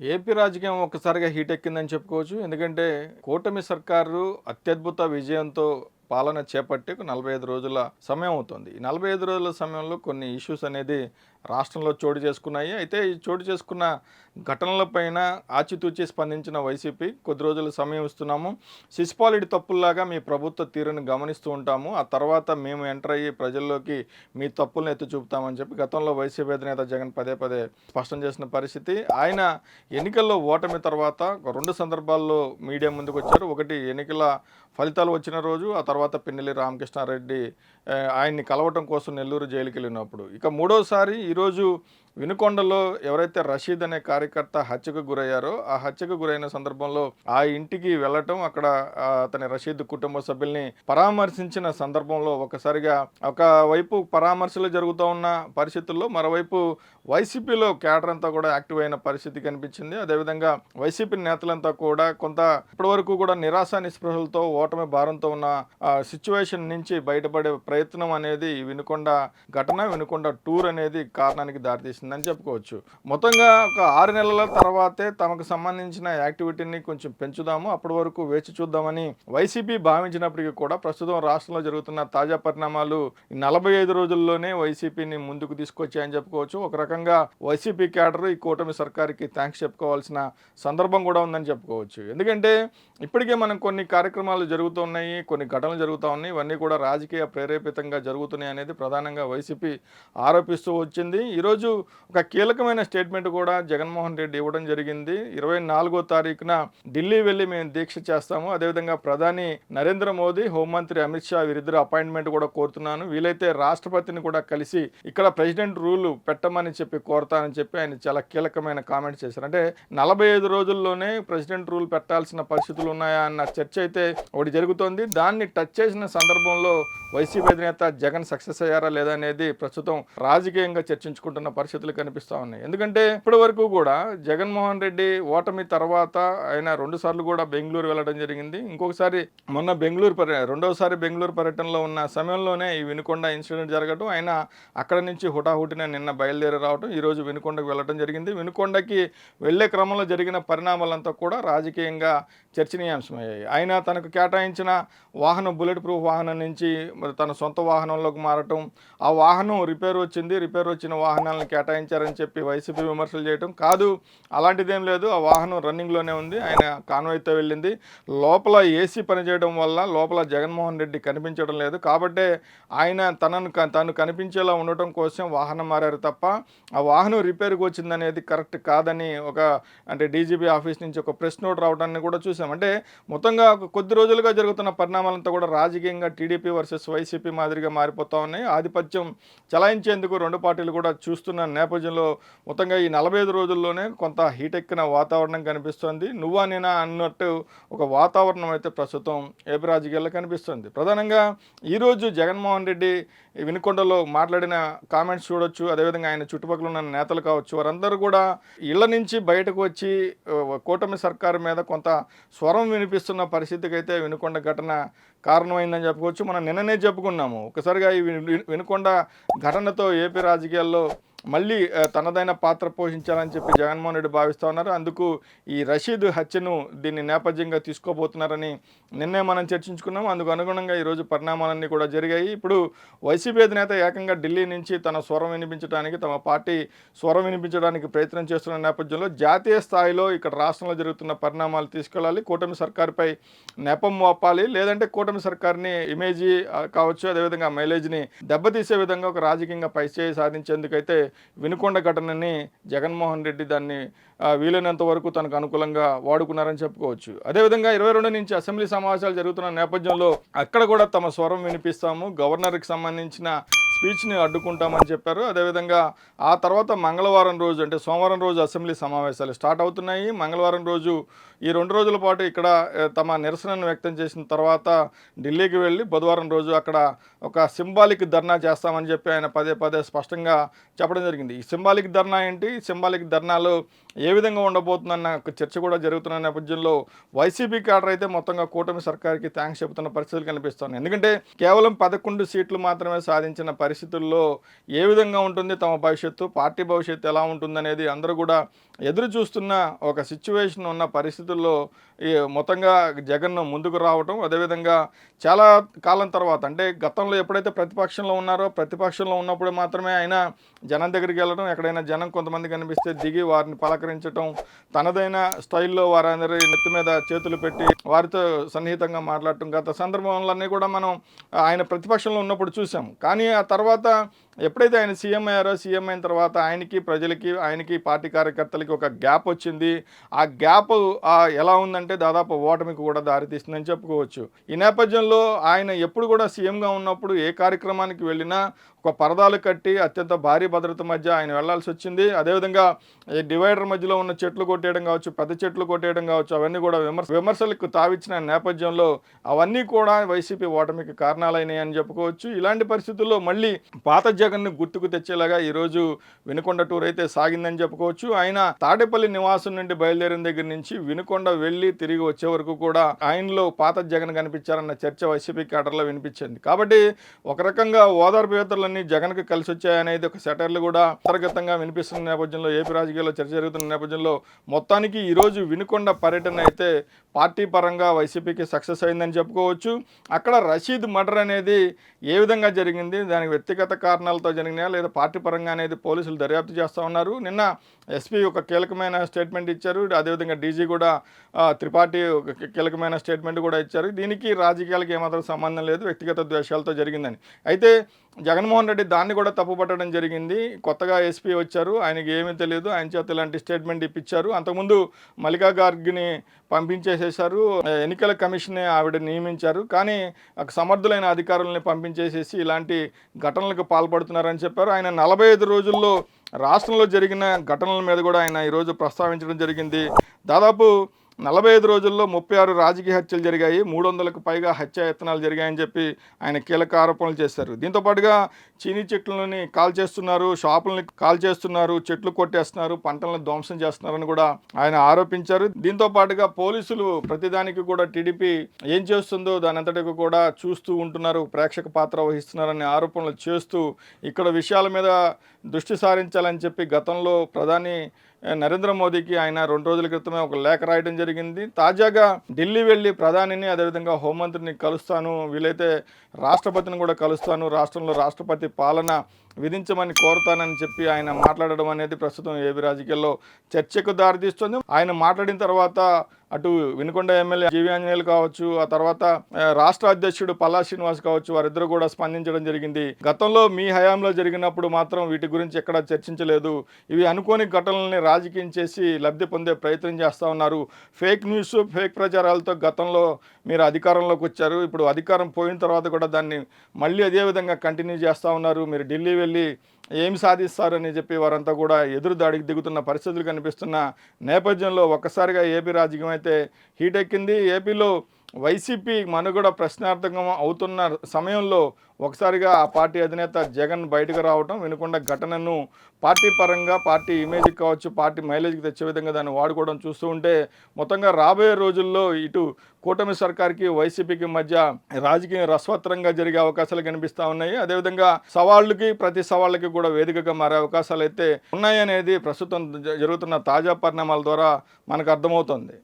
AP రాజకీయం ఒక్కసారిగా heat ఎక్కిందని చెప్పుకోవచ్చు. ఎందుకంటే కూటమి సర్కారు అత్యద్భుత విజయంతో పాలన చేపట్టి ఒక 45 రోజుల సమయం అవుతుంది. ఈ 45 రోజుల సమయంలో కొన్ని ఇష్యూస్ అనేది రాష్ట్రంలో చోటు చేసుకున్నాయి. అయితే ఈ చోటు చేసుకున్న ఘటనలపైన ఆచితూచి స్పందించిన వైసీపీ కొద్ది రోజులు సమయం ఇస్తున్నాము. శిశుపాలుడి తప్పుల్లాగా మీ ప్రభుత్వ తీరును గమనిస్తూ ఉంటాము. ఆ తర్వాత మేము ఎంటర్ అయ్యి ప్రజల్లోకి మీ తప్పులను ఎత్తి చూపుతామని చెప్పి గతంలో వైసీపీ అధినేత జగన్ పదే పదే స్పష్టం చేసిన పరిస్థితి. ఆయన ఎన్నికల్లో ఓటమి తర్వాత ఒక 2 సందర్భాల్లో మీడియా ముందుకొచ్చారు. ఒకటి ఎన్నికల ఫలితాలు వచ్చిన రోజు, ఆ తర్వాత పిన్నెల్లి రామకృష్ణారెడ్డి ఆయన్ని కలవటం కోసం నెల్లూరు జైలుకెళ్ళినప్పుడు. ఇక మూడోసారి ఈరోజు వినుకొండలో ఎవరైతే రషీద్ అనే కార్యకర్త హత్యకు గురయ్యారో, ఆ హత్యకు గురైన సందర్భంలో ఆ ఇంటికి వెళ్ళటం, అక్కడ అతని రషీద్ కుటుంబ సభ్యుల్ని పరామర్శించిన సందర్భంలో ఒకసారిగా ఒకవైపు పరామర్శలు జరుగుతూ ఉన్న పరిస్థితుల్లో మరోవైపు వైసీపీలో క్యాడర్ అంతా కూడా యాక్టివ్ అయిన పరిస్థితి కనిపించింది. అదేవిధంగా వైసీపీ నేతలంతా కూడా కొంత ఇప్పటివరకు కూడా నిరాశ నిస్పృహలతో ఓటమి భారంతో ఉన్న సిచ్యువేషన్ నుంచి బయటపడే ప్రయత్నం అనేది వినుకొండ ఘటన, వినుకొండ టూర్ అనేది కారణానికి దారితీసిందని చెప్పుకోవచ్చు. మొత్తంగా ఒక 6 నెలల తర్వాతే తమకు సంబంధించిన యాక్టివిటీని కొంచెం పెంచుదాము, అప్పటి వరకు వేచి చూద్దామని వైసీపీ భావించినప్పటికీ కూడా ప్రస్తుతం రాష్ట్రంలో జరుగుతున్న తాజా పరిణామాలు 45 రోజుల్లోనే వైసీపీని ముందుకు తీసుకొచ్చాయని చెప్పుకోవచ్చు. ఒక రకంగా వైసీపీ క్యాడర్ ఈ కూటమి సర్కార్కి థ్యాంక్స్ చెప్పుకోవాల్సిన సందర్భం కూడా ఉందని చెప్పుకోవచ్చు. ఎందుకంటే ఇప్పటికే మనం కొన్ని కార్యక్రమాలు జరుగుతున్నాయి, కొన్ని ఘటనలు జరుగుతూ ఉన్నాయి. ఇవన్నీ కూడా రాజకీయ ప్రేరేపితంగా జరుగుతున్నాయి అనేది ప్రధానంగా వైసీపీ ఆరోపిస్తూ వచ్చింది. ఈరోజు ఒక కీలకమైన స్టేట్మెంట్ కూడా జగన్మోహన్ రెడ్డి ఇవ్వడం జరిగింది. 24వ తారీఖున ఢిల్లీ వెళ్ళి మేము దీక్ష చేస్తాము, అదేవిధంగా ప్రధాని నరేంద్ర మోదీ, హోంమంత్రి అమిత్ షా వీరిద్దరు అపాయింట్మెంట్ కూడా కోరుతున్నాను, వీలైతే రాష్ట్రపతిని కూడా కలిసి ఇక్కడ ప్రెసిడెంట్ రూల్ పెట్టమని చెప్పి కోరతానని చెప్పి ఆయన చాలా కీలకమైన కామెంట్స్ చేశారు. అంటే 45 రోజుల్లోనే ప్రెసిడెంట్ రూల్ పెట్టాల్సిన పరిస్థితులు ఉన్నాయా అన్న చర్చ అయితే ఒకటి జరుగుతోంది. దాన్ని టచ్ చేసిన సందర్భంలో వైసీపీ అధినేత జగన్ సక్సెస్ అయ్యారా లేదా అనేది ప్రస్తుతం రాజకీయంగా చర్చించుకుంటున్న పరిస్థితులు కనిపిస్తూ ఉన్నాయి. ఎందుకంటే ఇప్పటి వరకు కూడా జగన్మోహన్ రెడ్డి ఓటమి తర్వాత ఆయన 2 సార్లు కూడా బెంగళూరు వెళ్ళడం జరిగింది. ఇంకొకసారి మొన్న రెండవసారి బెంగళూరు పర్యటనలో ఉన్న సమయంలోనే ఈ వినుకొండ ఇన్సిడెంట్ జరగడం, ఆయన అక్కడ నుంచి హుటాహుటిన నిన్న బయలుదేరి రావడం, ఈరోజు వినుకొండకు వెళ్ళడం జరిగింది. వినుకొండకి వెళ్లే క్రమంలో జరిగిన పరిణామాలంతా కూడా రాజకీయంగా చర్చనీయాంశమయ్యాయి. ఆయన తనకు కేటాయించిన వాహనం బుల్లెట్ ప్రూఫ్ వాహనం నుంచి తన సొంత వాహనంలోకి మారటం, ఆ వాహనం రిపేర్ వచ్చిన వాహనాలను కేటాయించారని చెప్పి వైసీపీ విమర్శలు చేయటం, కాదు అలాంటిదేం లేదు, ఆ వాహనం రన్నింగ్లోనే ఉంది, ఆయన కాన్వాయ్తో వెళ్ళింది, లోపల ఏసీ పనిచేయడం వల్ల లోపల జగన్మోహన్ రెడ్డి కనిపించడం లేదు కాబట్టే ఆయన తను కనిపించేలా ఉండటం కోసం వాహనం మారారు తప్ప ఆ వాహనం రిపేర్కి వచ్చిందనేది కరెక్ట్ కాదని అంటే డీజీపీ ఆఫీస్ నుంచి ఒక ప్రెస్ నోట్ రావడాన్ని కూడా చూసాం. అంటే మొత్తంగా కొద్ది రోజులుగా జరుగుతున్న పరిణామాలంతా కూడా రాజకీయంగా టీడీపీ వర్సెస్ వైసీపీ మాదిరిగా మారిపోతూ ఉన్నాయి. ఆధిపత్యం చలాయించేందుకు 2 పార్టీలు కూడా చూస్తున్న నేపథ్యంలో మొత్తంగా ఈ 45 రోజుల్లోనే కొంత హీట్ ఎక్కిన వాతావరణం కనిపిస్తోంది. నువ్వా నేనా అన్నట్టు ఒక వాతావరణం అయితే ప్రస్తుతం ఏపీ రాజకీయాల్లో కనిపిస్తుంది. ప్రధానంగా ఈరోజు జగన్మోహన్ రెడ్డి వినుకొండలో మాట్లాడిన కామెంట్స్ చూడొచ్చు, అదేవిధంగా ఆయన చుట్టుపక్కల ఉన్న నేతలు కావచ్చు, వారందరూ కూడా ఇళ్ల నుంచి బయటకు వచ్చి కూటమి సర్కారు మీద కొంత స్వరం వినిపిస్తున్న పరిస్థితికి అయితే వినుకొండ ఘటన కారణమైందని చెప్పుకోవచ్చు. మనం నిన్ననే చెప్పుకున్నాము, ఒకసారిగా ఈ వినుకొండ ఘటనతో ఏపీ రాజకీయాల్లో మళ్ళీ తనదైన పాత్ర పోషించాలని చెప్పి జగన్మోహన్ రెడ్డి భావిస్తూ ఉన్నారు. అందుకు ఈ రషీద్ హత్యను దీన్ని నేపథ్యంగా తీసుకోబోతున్నారని నిన్నే మనం చర్చించుకున్నాం. అందుకు అనుగుణంగా ఈరోజు పరిణామాలన్నీ కూడా జరిగాయి. ఇప్పుడు వైసీపీ అధినేత ఏకంగా ఢిల్లీ నుంచి తన స్వరం వినిపించడానికి, తమ పార్టీ స్వరం వినిపించడానికి ప్రయత్నం చేస్తున్న నేపథ్యంలో జాతీయ స్థాయిలో ఇక్కడ రాష్ట్రంలో జరుగుతున్న పరిణామాలు తీసుకెళ్ళాలి, కూటమి సర్కారుపై నెపం మోపాలి, లేదంటే కూటమి సర్కారుని ఇమేజీ కావచ్చు, అదేవిధంగా మైలేజ్ని దెబ్బతీసే విధంగా ఒక రాజకీయంగా పైచేయి సాధించేందుకైతే వినుకొండ ఘటనని జగన్మోహన్ రెడ్డి దాన్ని వీలైనంత వరకు తనకు అనుకూలంగా వాడుకున్నారని చెప్పుకోవచ్చు. అదేవిధంగా 22 నుంచి అసెంబ్లీ సమావేశాలు జరుగుతున్న నేపథ్యంలో అక్కడ కూడా తమ స్వరం వినిపిస్తాము, గవర్నర్కి సంబంధించిన స్పీచ్ని అడ్డుకుంటామని చెప్పారు. అదేవిధంగా ఆ తర్వాత మంగళవారం రోజు అంటే సోమవారం రోజు అసెంబ్లీ సమావేశాలు స్టార్ట్ అవుతున్నాయి. మంగళవారం రోజు ఈ 2 రోజుల పాటు ఇక్కడ తమ నిరసనను వ్యక్తం చేసిన తర్వాత ఢిల్లీకి వెళ్ళి బుధవారం రోజు అక్కడ ఒక సింబాలిక్ ధర్నా చేస్తామని చెప్పి ఆయన పదే పదే స్పష్టంగా చెప్పడం జరిగింది. ఈ సింబాలిక్ ధర్నా ఏంటి, సింబాలిక్ ధర్నాలో ఏ విధంగా ఉండబోతుందన్న ఒక చర్చ కూడా జరుగుతున్న నేపథ్యంలో వైసీపీ క్యాడర్ అయితే మొత్తంగా కూటమి సర్కార్కి థ్యాంక్స్ చెబుతున్న పరిస్థితులు కనిపిస్తున్నాయి. ఎందుకంటే కేవలం 11 సీట్లు మాత్రమే సాధించిన పరిస్థితుల్లో ఏ విధంగా ఉంటుంది తమ భవిష్యత్తు, పార్టీ భవిష్యత్తు ఎలా ఉంటుందనేది అందరూ కూడా ఎదురు చూస్తున్న ఒక సిచ్యువేషన్ ఉన్న పరిస్థితుల్లో ఈ మొత్తంగా జగన్ ముందుకు రావటం, అదేవిధంగా చాలా కాలం తర్వాత అంటే గతంలో ఎప్పుడైతే ప్రతిపక్షంలో ఉన్నారో ప్రతిపక్షంలో ఉన్నప్పుడు మాత్రమే ఆయన జనం దగ్గరికి వెళ్ళడం, ఎక్కడైనా జనం కొంతమంది కనిపిస్తే దిగి వారిని పలకరించడం, తనదైన స్టైల్లో వారందరి నెత్తి మీద చేతులు పెట్టి వారితో సన్నిహితంగా మాట్లాడటం గత సందర్భంలోనే కూడా మనం ఆయన ప్రతిపక్షంలో ఉన్నప్పుడు చూసాం. కానీ ఆ తర్వాత ఎప్పుడైతే ఆయన సీఎం అయ్యారో, సీఎం అయిన తర్వాత ఆయనకి ప్రజలకి ఆయనకి పార్టీ కార్యకర్తలకి ఒక గ్యాప్ వచ్చింది. ఆ గ్యాప్ ఎలా ఉందంటే దాదాపు ఓటమికి కూడా దారితీస్తుందని చెప్పుకోవచ్చు. ఈ నేపథ్యంలో ఆయన ఎప్పుడు కూడా సీఎంగా ఉన్నప్పుడు ఏ కార్యక్రమానికి వెళ్ళినా ఒక పరదాలు కట్టి అత్యంత భారీ భద్రత మధ్య ఆయన వెళ్లాల్సి వచ్చింది. అదేవిధంగా ఈ డివైడర్ మధ్యలో ఉన్న చెట్లు కొట్టేయడం కావచ్చు, పెద్ద చెట్లు కొట్టేయడం కావచ్చు, అవన్నీ కూడా విమర్శలకు తావిచ్చిన నేపథ్యంలో అవన్నీ కూడా వైసీపీ ఓటమికి కారణాలైనాయి అని చెప్పుకోవచ్చు. ఇలాంటి పరిస్థితుల్లో మళ్ళీ పాత జగన్ను గుర్తుకు తెచ్చేలాగా ఈరోజు వినుకొండ టూర్ అయితే సాగిందని చెప్పుకోవచ్చు. ఆయన తాడేపల్లి నివాసం నుండి బయలుదేరిన దగ్గర నుంచి వినుకొండ వెళ్ళి తిరిగి వచ్చే వరకు కూడా ఆయనలో పాత జగన్ కనిపించారన్న చర్చ వైసీపీ కేడర్లో వినిపించింది. కాబట్టి ఒక రకంగా ఓదార్పు యాత్రలన్నీ జగన్కి కలిసి వచ్చాయనేది ఒక సెటర్లు కూడా అంతర్గతంగా వినిపిస్తున్న నేపథ్యంలో, ఏపీ రాజకీయాల్లో చర్చ జరుగుతున్న నేపథ్యంలో మొత్తానికి ఈరోజు వినుకొండ పర్యటన అయితే పార్టీ పరంగా వైసీపీకి సక్సెస్ అయిందని చెప్పుకోవచ్చు. అక్కడ రషీద్ మర్డర్ అనేది ఏ విధంగా జరిగింది, దానికి వ్యక్తిగత కారణాలతో జరిగినాయా లేదా పార్టీ పరంగా అనేది పోలీసులు దర్యాప్తు చేస్తూ ఉన్నారు. నిన్న ఎస్పీ ఒక కీలకమైన స్టేట్మెంట్ ఇచ్చారు. అదేవిధంగా డీజీ కూడా త్రిపాఠి ఒక కీలకమైన స్టేట్మెంట్ కూడా ఇచ్చారు. దీనికి రాజకీయాలకు ఏమాత్రం సంబంధం లేదు, వ్యక్తిగత ద్వేషాలతో జరిగిందని. అయితే జగన్మోహన్ రెడ్డి దాన్ని కూడా తప్పుపట్టడం జరిగింది. కొత్తగా ఎస్పీ వచ్చారు, ఆయనకి ఏమీ తెలియదు, ఆయన చేత ఇలాంటి స్టేట్మెంట్ ఇప్పించారు. అంతకుముందు మల్లికా గార్గ్ని పంపించేసేశారు, ఎన్నికల కమిషనే ఆవిడ నియమించారు. కానీ సమర్థులైన అధికారులని పంపించేసేసి ఇలాంటి ఘటనలకు పాల్పడుతున్నారని చెప్పారు. ఆయన 45 రోజుల్లో రాష్ట్రంలో జరిగిన ఘటనల మీద కూడా ఆయన ఈరోజు ప్రస్తావించడం జరిగింది. దాదాపు 45 రోజుల్లో 36 రాజకీయ హత్యలు జరిగాయి, 300కు పైగా హత్యాయత్నాలు జరిగాయని చెప్పి ఆయన కీలక ఆరోపణలు చేశారు. దీంతోపాటుగా చీనీ చెట్లని కాల్ చేస్తున్నారు, షాపులని కాల్ చేస్తున్నారు, చెట్లు కొట్టేస్తున్నారు, పంటలను ధ్వంసం చేస్తున్నారని కూడా ఆయన ఆరోపించారు. దీంతో పాటుగా పోలీసులు ప్రతిదానికి కూడా టీడీపీ ఏం చేస్తుందో దాని అంతటికి కూడా చూస్తూ ఉంటున్నారు, ప్రేక్షక పాత్ర వహిస్తున్నారనే ఆరోపణలు చేస్తూ ఇక్కడ విషయాల మీద దృష్టి సారించాలని చెప్పి గతంలో ప్రధాని నరేంద్ర మోదీకి ఆయన 2 రోజుల క్రితమే ఒక లేఖ రాయడం జరిగింది. తాజాగా ఢిల్లీ వెళ్ళి ప్రధానిని అదేవిధంగా హోంమంత్రిని కలుస్తాను, వీలైతే రాష్ట్రపతిని కూడా కలుస్తాను, రాష్ట్రంలో రాష్ట్రపతి పాలన విధించమని కోరుతానని చెప్పి ఆయన మాట్లాడడం అనేది ప్రస్తుతం ఏపీ రాజకీయాల్లో చర్చకు దారితీస్తుంది. ఆయన మాట్లాడిన తర్వాత అటు వినుకొండ ఎమ్మెల్యే జీవి ఆంజనేయులు కావచ్చు, ఆ తర్వాత రాష్ట్ర అధ్యక్షుడు పల్లా శ్రీనివాస్ కావచ్చు, వారిద్దరూ కూడా స్పందించడం జరిగింది. గతంలో మీ హయాంలో జరిగినప్పుడు మాత్రం వీటి గురించి ఎక్కడా చర్చించలేదు, ఇవి అనుకోని ఘటనల్ని రాజకీయం చేసి లబ్ధి పొందే ప్రయత్నం చేస్తూ ఉన్నారు, ఫేక్ న్యూస్ ఫేక్ ప్రచారాలతో గతంలో మీరు అధికారంలోకి వచ్చారు, ఇప్పుడు అధికారం పోయిన తర్వాత కూడా దాన్ని మళ్ళీ అదే విధంగా కంటిన్యూ చేస్తూ ఉన్నారు, మీరు ఢిల్లీ వెళ్ళి ఏమి సాధిస్తారని చెప్పి వారంతా కూడా ఎదురు దాడికి దిగుతున్న పరిస్థితులు కనిపిస్తున్న నేపథ్యంలో ఒక్కసారిగా ఏపీ రాజకీయం అయితే హీట్ ఎక్కింది. ఏపీలో వైసీపీ మనుగడ ప్రశ్నార్థకం అవుతున్న సమయంలో ఒకసారిగా ఆ పార్టీ అధినేత జగన్ బయటకు రావడం, వినుకొండ ఘటనను పార్టీ పరంగా పార్టీ ఇమేజ్కి కావచ్చు, పార్టీ మైలేజ్కి తెచ్చే విధంగా దాన్ని వాడుకోవడం చూస్తూ ఉంటే మొత్తంగా రాబోయే రోజుల్లో ఇటు కూటమి సర్కార్కి వైసీపీకి మధ్య రాజకీయం రసవత్తరంగా జరిగే అవకాశాలు కనిపిస్తూ ఉన్నాయి. అదేవిధంగా ప్రతి సవాళ్ళకి కూడా వేదికగా మారే అవకాశాలు అయితే ఉన్నాయనేది ప్రస్తుతం జరుగుతున్న తాజా పరిణామాల ద్వారా మనకు అర్థమవుతుంది.